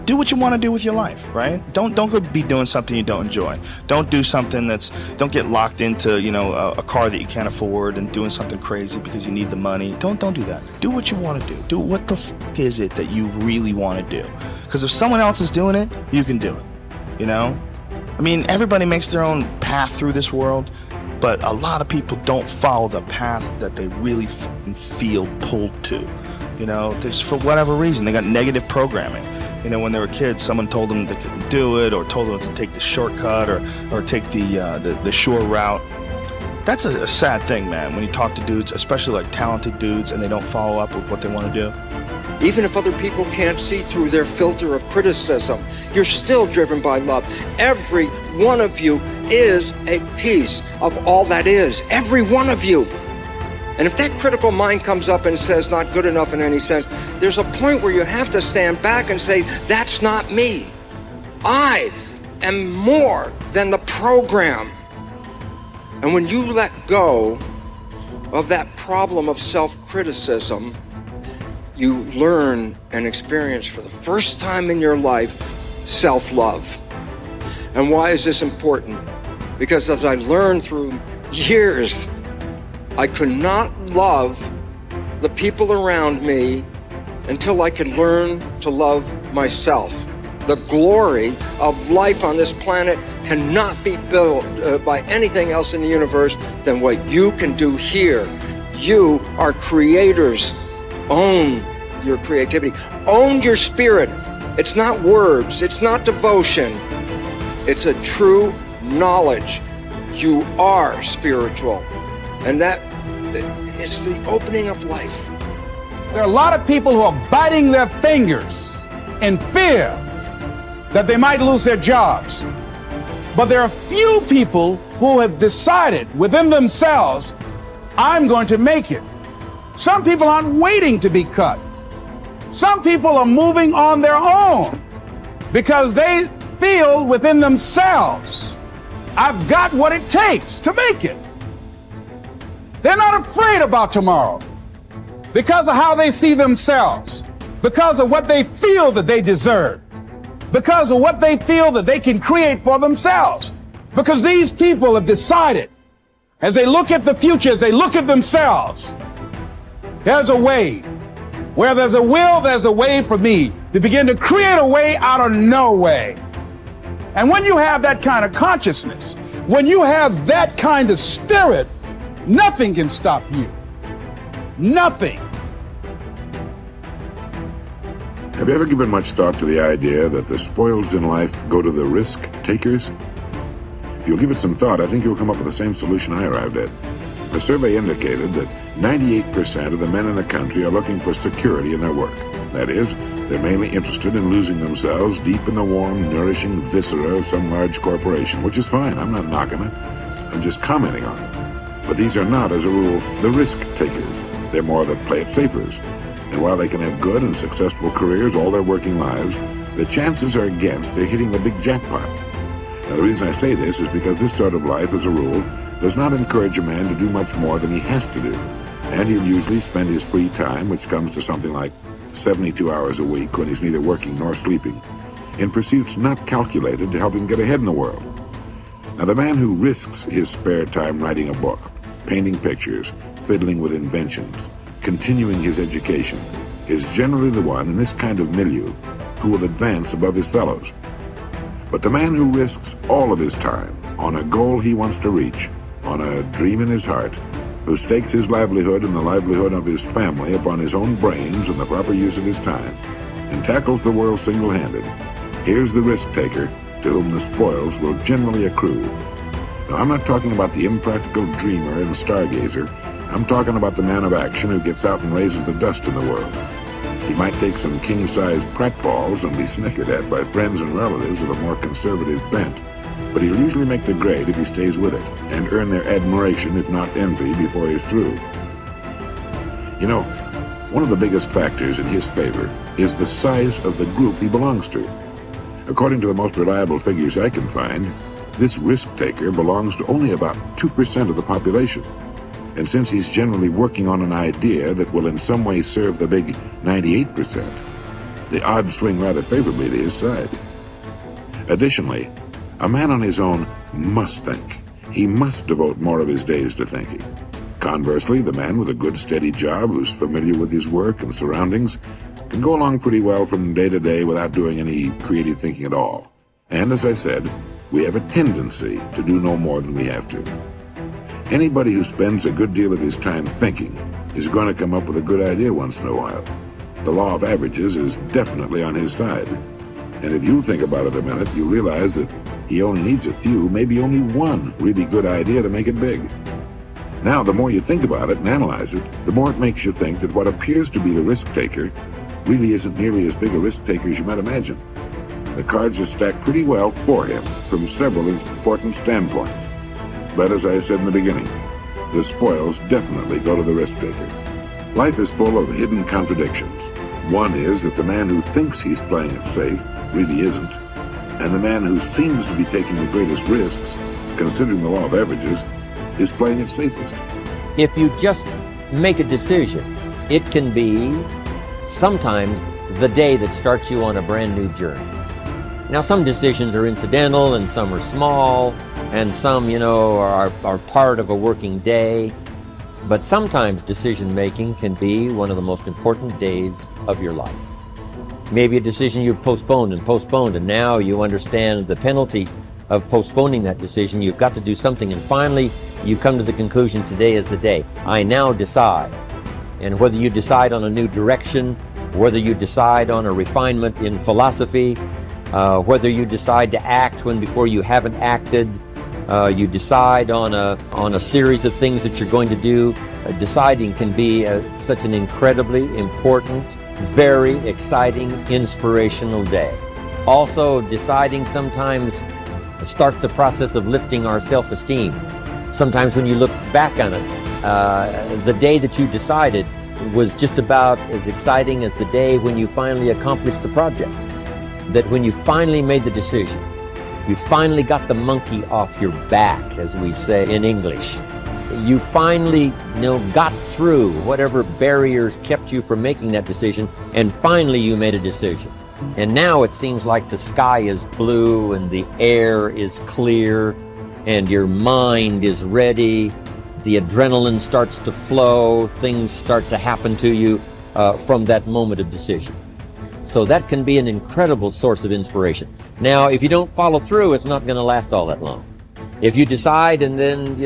do what you want to do with your life, right? Don't go be doing something you don't enjoy. Don't do something don't get locked into, a car that you can't afford and doing something crazy because you need the money. Don't do that. Do what you want to do. Do what the f is it that you really want to do? Because if someone else is doing it, you can do it, I mean, everybody makes their own path through this world, but a lot of people don't follow the path that they really feel pulled to. There's, for whatever reason, they got negative programming. When they were kids, someone told them they couldn't do it, or told them to take the shortcut, or take the short route. That's a sad thing, man, when you talk to dudes, especially like talented dudes, and they don't follow up with what they want to do. Even if other people can't see through their filter of criticism, you're still driven by love. Every one of you is a piece of all that is. Every one of you. And if that critical mind comes up and says not good enough in any sense, there's a point where you have to stand back and say, that's not me. I am more than the program. And when you let go of that problem of self-criticism, you learn and experience for the first time in your life self-love. And why is this important? Because as I learned through years, I could not love the people around me until I could learn to love myself. The glory of life on this planet cannot be built by anything else in the universe than what you can do here. You are creators. Own your creativity. Own your spirit. It's not words. It's not devotion. It's a true knowledge. You are spiritual. And that is the opening of life. There are a lot of people who are biting their fingers in fear that they might lose their jobs. But there are few people who have decided within themselves, I'm going to make it. Some people aren't waiting to be cut. Some people are moving on their own because they feel within themselves, I've got what it takes to make it. They're not afraid about tomorrow because of how they see themselves, because of what they feel that they deserve, because of what they feel that they can create for themselves. Because these people have decided, as they look at the future, as they look at themselves, there's a way. Where there's a will, there's a way for me to begin to create a way out of no way. And when you have that kind of consciousness, when you have that kind of spirit, nothing can stop you. Nothing. Have you ever given much thought to the idea that the spoils in life go to the risk takers? If you'll give it some thought, I think you'll come up with the same solution I arrived at. A survey indicated that 98% of the men in the country are looking for security in their work. That is, they're mainly interested in losing themselves deep in the warm, nourishing viscera of some large corporation, which is fine. I'm not knocking it. I'm just commenting on it. But these are not, as a rule, the risk takers. They're more the play it safers. And while they can have good and successful careers all their working lives, the chances are against they're hitting the big jackpot. Now, the reason I say this is because this sort of life, as a rule, does not encourage a man to do much more than he has to do. And he'll usually spend his free time, which comes to something like 72 hours a week when he's neither working nor sleeping, in pursuits not calculated to help him get ahead in the world. Now, the man who risks his spare time writing a book, painting pictures, fiddling with inventions, continuing his education, is generally the one in this kind of milieu who will advance above his fellows. But the man who risks all of his time on a goal he wants to reach, on a dream in his heart, who stakes his livelihood and the livelihood of his family upon his own brains and the proper use of his time, and tackles the world single-handed, here's the risk-taker to whom the spoils will generally accrue. Now, I'm not talking about the impractical dreamer and stargazer. I'm talking about the man of action who gets out and raises the dust in the world. He might take some king-sized pratfalls and be snickered at by friends and relatives of a more conservative bent, but he'll usually make the grade if he stays with it, and earn their admiration, if not envy, before he's through. You know, one of the biggest factors in his favor is the size of the group he belongs to. According to the most reliable figures I can find, this risk-taker belongs to only about 2% of the population. And since he's generally working on an idea that will in some way serve the big 98%, The odds swing rather favorably to his side. Additionally, a man on his own must think. He must devote more of his days to thinking. Conversely, the man with a good steady job who's familiar with his work and surroundings can go along pretty well from day to day without doing any creative thinking at all. And as I said, we have a tendency to do no more than we have to. Anybody who spends a good deal of his time thinking is going to come up with a good idea once in a while. The law of averages is definitely on his side. And if you think about it a minute, you realize that he only needs a few, maybe only one really good idea to make it big. Now, the more you think about it and analyze it, the more it makes you think that what appears to be the risk taker really isn't nearly as big a risk taker as you might imagine. The cards are stacked pretty well for him from several important standpoints. But as I said in the beginning, the spoils definitely go to the risk taker. Life is full of hidden contradictions. One is that the man who thinks he's playing it safe really isn't, and the man who seems to be taking the greatest risks, considering the law of averages, is playing it safest. If you just make a decision, it can be sometimes the day that starts you on a brand new journey. Now, some decisions are incidental and some are small and some, are part of a working day. But sometimes decision making can be one of the most important days of your life. Maybe a decision you've postponed, and now you understand the penalty of postponing that decision. You've got to do something, and finally you come to the conclusion, today is the day. I now decide. And whether you decide on a new direction, whether you decide on a refinement in philosophy, whether you decide to act when before you haven't acted, you decide on a series of things that you're going to do. Deciding can be such an incredibly important, very exciting, inspirational day. Also, deciding sometimes starts the process of lifting our self-esteem. Sometimes when you look back on it, the day that you decided was just about as exciting as the day when you finally accomplished the project. That when you finally made the decision, you finally got the monkey off your back, as we say in English. You finally, got through whatever barriers kept you from making that decision, and finally you made a decision. And now it seems like the sky is blue and the air is clear and your mind is ready. The adrenaline starts to flow, things start to happen to you from that moment of decision. So that can be an incredible source of inspiration. Now, if you don't follow through, it's not going to last all that long. If you decide and then,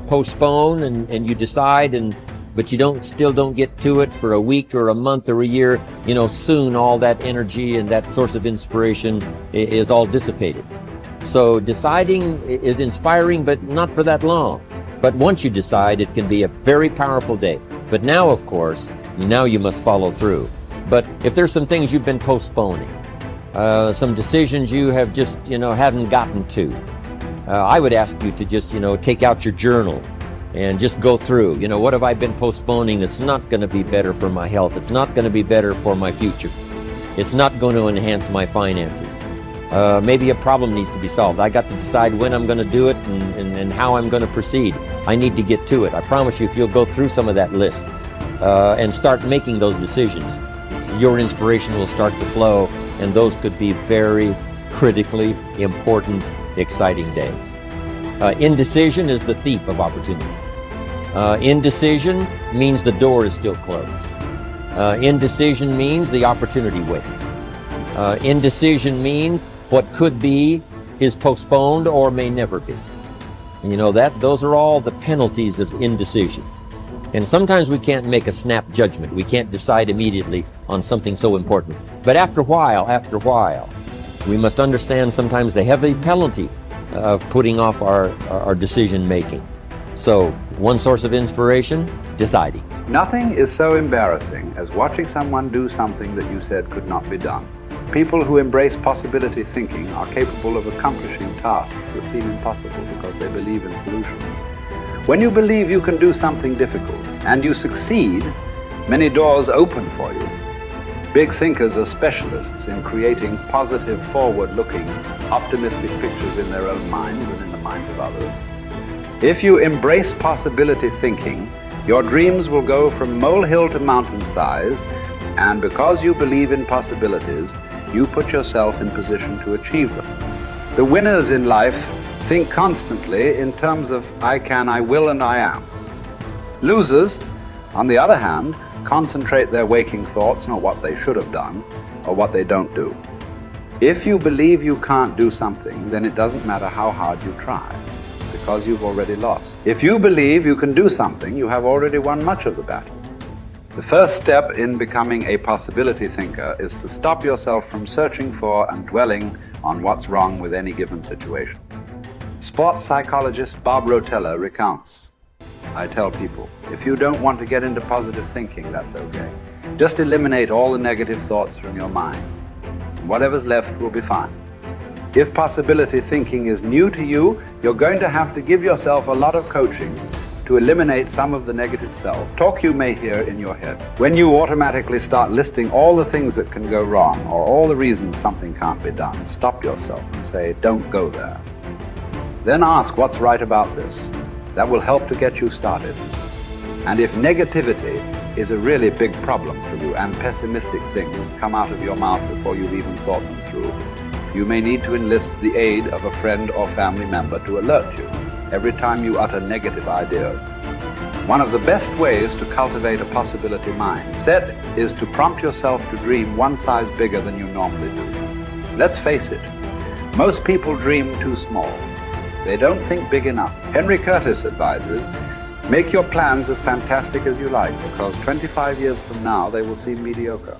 postpone and you decide but you still don't get to it for a week or a month or a year, soon all that energy and that source of inspiration is all dissipated. So deciding is inspiring, but not for that long. But once you decide, it can be a very powerful day. But now, of course, you must follow through. But if there's some things you've been postponing, some decisions you have just, haven't gotten to, I would ask you to just, take out your journal and just go through, what have I been postponing that's not going to be better for my health? It's not going to be better for my future. It's not going to enhance my finances. Maybe a problem needs to be solved. I got to decide when I'm going to do it and how I'm going to proceed. I need to get to it. I promise you, if you'll go through some of that list and start making those decisions, your inspiration will start to flow, and those could be very critically important, exciting days. Indecision is the thief of opportunity. Indecision means the door is still closed. Indecision means the opportunity waits. Indecision means what could be is postponed or may never be. And those are all the penalties of indecision. And sometimes we can't make a snap judgment. We can't decide immediately on something so important. But after a while, we must understand sometimes the heavy penalty of putting off our decision making. So, one source of inspiration, deciding. Nothing is so embarrassing as watching someone do something that you said could not be done. People who embrace possibility thinking are capable of accomplishing tasks that seem impossible because they believe in solutions. When you believe you can do something difficult and you succeed, many doors open for you. Big thinkers are specialists in creating positive, forward-looking, optimistic pictures in their own minds and in the minds of others. If you embrace possibility thinking, your dreams will go from molehill to mountain size, And because you believe in possibilities, you put yourself in position to achieve them. The winners in life think constantly in terms of I can, I will, and I am. Losers, on the other hand, concentrate their waking thoughts on what they should have done or what they don't do. If you believe you can't do something, then it doesn't matter how hard you try, because you've already lost. If you believe you can do something, you have already won much of the battle. The first step in becoming a possibility thinker is to stop yourself from searching for and dwelling on what's wrong with any given situation. Sports psychologist Bob Rotella recounts, I tell people, if you don't want to get into positive thinking, that's okay. Just eliminate all the negative thoughts from your mind. Whatever's left will be fine. If possibility thinking is new to you, you're going to have to give yourself a lot of coaching to eliminate some of the negative self-talk you may hear in your head. When you automatically start listing all the things that can go wrong or all the reasons something can't be done, stop yourself and say, don't go there. Then ask what's right about this. That will help to get you started. And if negativity is a really big problem for you and pessimistic things come out of your mouth before you've even thought them through, you may need to enlist the aid of a friend or family member to alert you every time you utter negative ideas. One of the best ways to cultivate a possibility mindset is to prompt yourself to dream one size bigger than you normally do. Let's face it, most people dream too small. They don't think big enough. Henry Curtis advises, make your plans as fantastic as you like, because 25 years from now they will seem mediocre.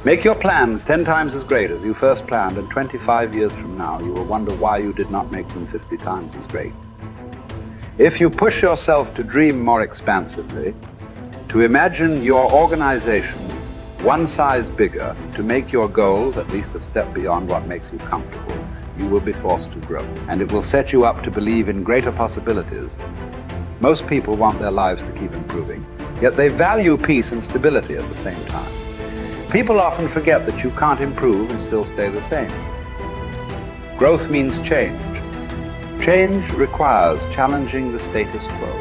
Make your plans 10 times as great as you first planned, and 25 years from now you will wonder why you did not make them 50 times as great. If you push yourself to dream more expansively, to imagine your organization one size bigger, to make your goals at least a step beyond what makes you comfortable, you will be forced to grow, and it will set you up to believe in greater possibilities. Most people want their lives to keep improving, yet they value peace and stability at the same time. People often forget that you can't improve and still stay the same. Growth means change. Change requires challenging the status quo.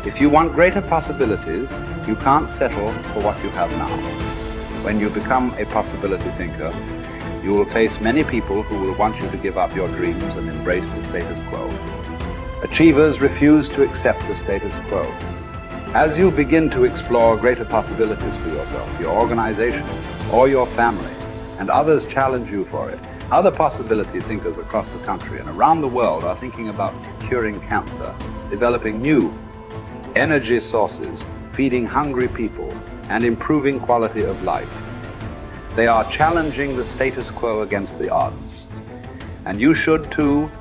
If you want greater possibilities, you can't settle for what you have now. When you become a possibility thinker, you will face many people who will want you to give up your dreams and embrace the status quo. Achievers refuse to accept the status quo. As you begin to explore greater possibilities for yourself, your organization, or your family, and others challenge you for it, other possibility thinkers across the country and around the world are thinking about curing cancer, developing new energy sources, feeding hungry people, and improving quality of life. They are challenging the status quo against the odds. And you should too,